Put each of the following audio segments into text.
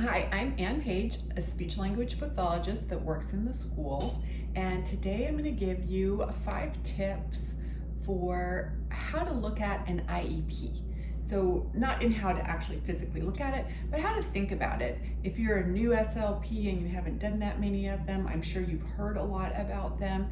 Hi, I'm Ann Page, a speech language pathologist that works in the schools, and today I'm going to give you 5 tips for how to look at an IEP. So not in how to actually physically look at it, but how to think about it. If you're a new SLP and you haven't done that many of them, I'm sure you've heard a lot about them,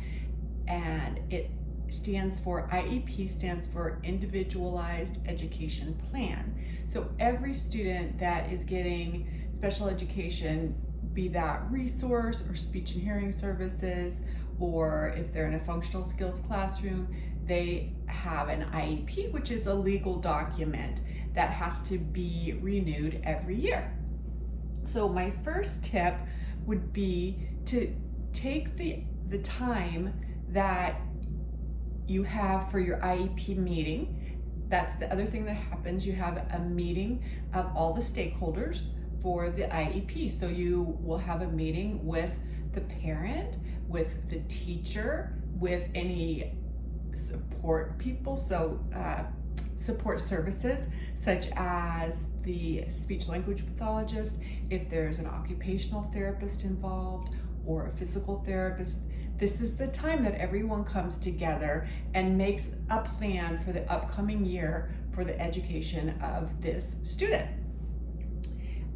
and IEP stands for Individualized Education Plan. So every student that is getting special education, be that resource or speech and hearing services, or if they're in a functional skills classroom, they have an IEP, which is a legal document that has to be renewed every year. So my first tip would be to take the time that you have for your IEP meeting. That's the other thing that happens. You have a meeting of all the stakeholders for the IEP. So you will have a meeting with the parent, with the teacher, with any support people, so support services such as the speech language pathologist, if there's an occupational therapist involved or a physical therapist. This is the time that everyone comes together and makes a plan for the upcoming year for the education of this student.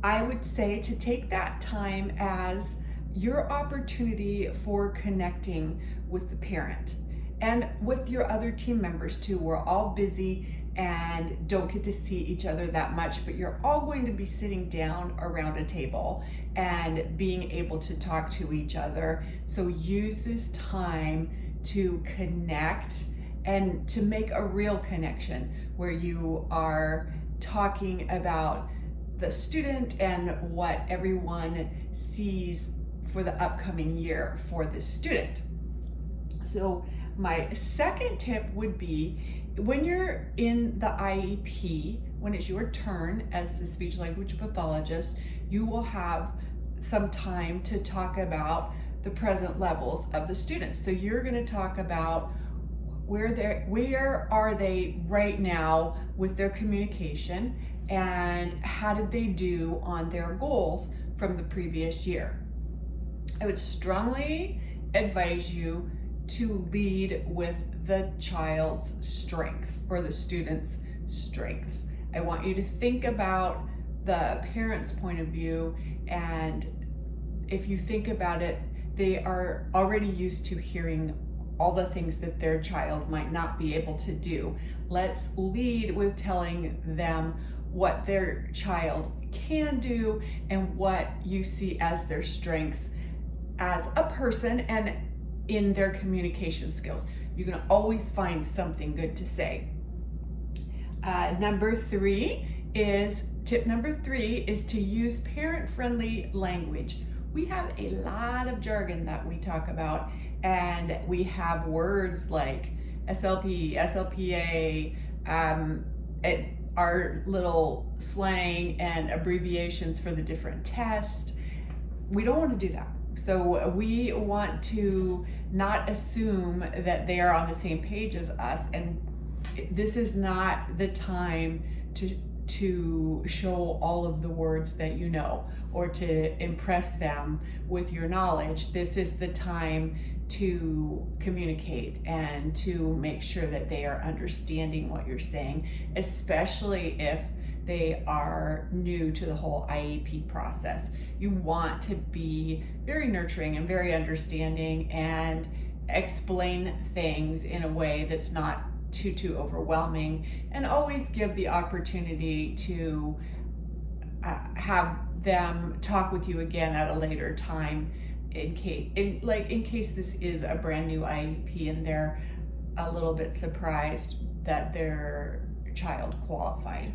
I would say to take that time as your opportunity for connecting with the parent and with your other team members too. We're all busy and don't get to see each other that much, but you're all going to be sitting down around a table and being able to talk to each other. So use this time to connect and to make a real connection where you are talking about the student and what everyone sees for the upcoming year for this student. So my second tip would be, when you're in the IEP, when it's your turn as the speech language pathologist, you will have some time to talk about the present levels of the students. So you're going to talk about where are they right now with their communication, and how did they do on their goals from the previous year. I would strongly advise you to lead with the child's strengths or the student's strengths. I want you to think about the parent's point of view, and if you think about it, they are already used to hearing all the things that their child might not be able to do. Let's lead with telling them what their child can do and what you see as their strengths as a person and in their communication skills. You can always find something good to say. Tip number 3 is to use parent-friendly language. We have a lot of jargon that we talk about, and we have words like SLP, SLPA, our little slang and abbreviations for the different tests. We don't want to do that. So we want to not assume that they are on the same page as us, and this is not the time to show all of the words that you know or to impress them with your knowledge. This is the time to communicate and to make sure that they are understanding what you're saying, especially if they are new to the whole IEP process. You want to be very nurturing and very understanding and explain things in a way that's not too overwhelming, and always give the opportunity to have them talk with you again at a later time in case this is a brand new IEP and they're a little bit surprised that their child qualified.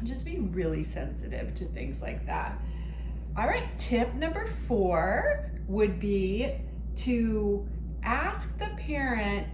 Just be really sensitive to things like that. All right, tip number 4 would be to ask the parent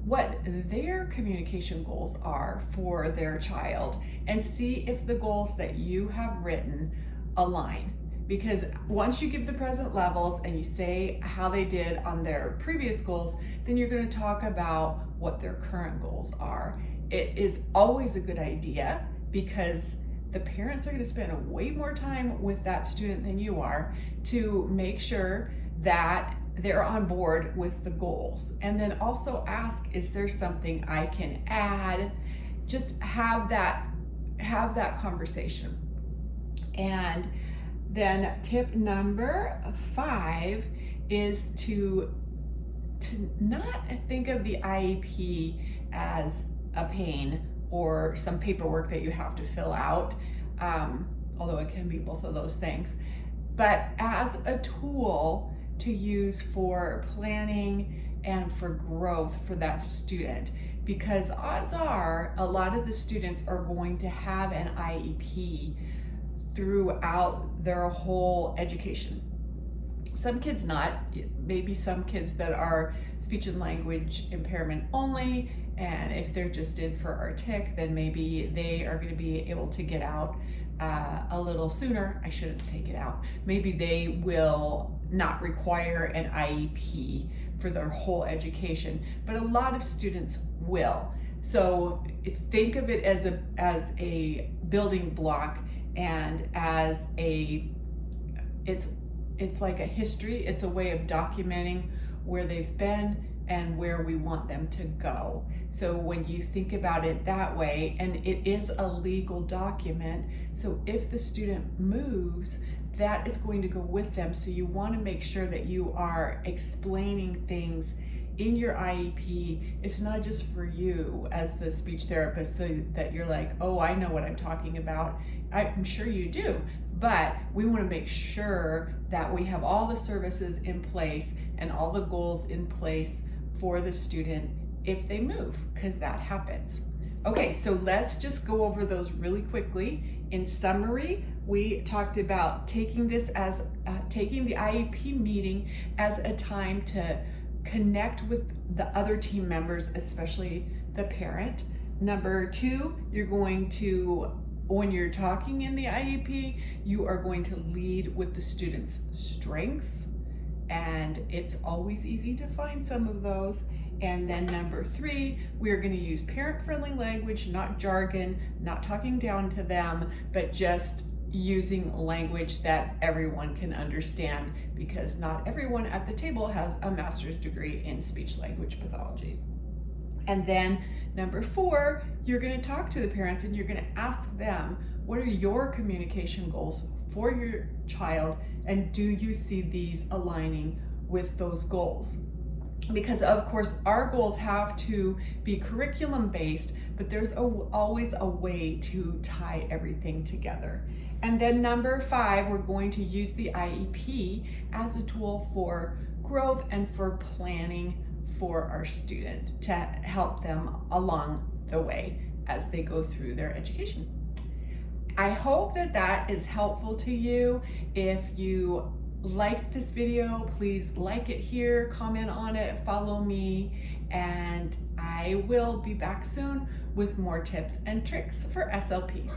what their communication goals are for their child, and see if the goals that you have written align. Because once you give the present levels and you say how they did on their previous goals, then you're going to talk about what their current goals are. It is always a good idea, because the parents are going to spend way more time with that student than you are to make sure that they're on board with the goals. And then also ask, is there something I can add? Just have that conversation. And then tip number 5 is to not think of the IEP as a pain or some paperwork that you have to fill out, although it can be both of those things, but as a tool to use for planning and for growth for that student. Because odds are a lot of the students are going to have an IEP throughout their whole education. Some kids not, maybe some kids that are speech and language impairment only, and if they're just in for our TIC, then maybe they are going to be able to get out a little sooner. I shouldn't say get out. Maybe they will not require an IEP for their whole education, but a lot of students will. So think of it as a building block, and as it's like a history. It's a way of documenting where they've been and where we want them to go. So when you think about it that way, and it is a legal document, so if the student moves, that is going to go with them. So you want to make sure that you are explaining things in your IEP. It's not just for you as the speech therapist, so that you're like, oh, I know what I'm talking about. I'm sure you do, but we want to make sure that we have all the services in place and all the goals in place for the student if they move, because that happens. Okay, so let's just go over those really quickly. In summary, we talked about taking the IEP meeting as a time to connect with the other team members, especially the parent. Number 2, you're going to, when you're talking in the IEP, you are going to lead with the student's strengths, and it's always easy to find some of those. And then number 3, we are going to use parent-friendly language, not jargon, not talking down to them, but just using language that everyone can understand, because not everyone at the table has a master's degree in speech language pathology. And then number 4, you're going to talk to the parents and you're going to ask them, what are your communication goals for your child, and do you see these aligning with those goals? Because of course our goals have to be curriculum based, but there's always a way to tie everything together. And then number 5, we're going to use the IEP as a tool for growth and for planning for our student to help them along the way as they go through their education. I hope that is helpful to you. If you liked this video, please like it here, comment on it, follow me, and I will be back soon with more tips and tricks for SLPs.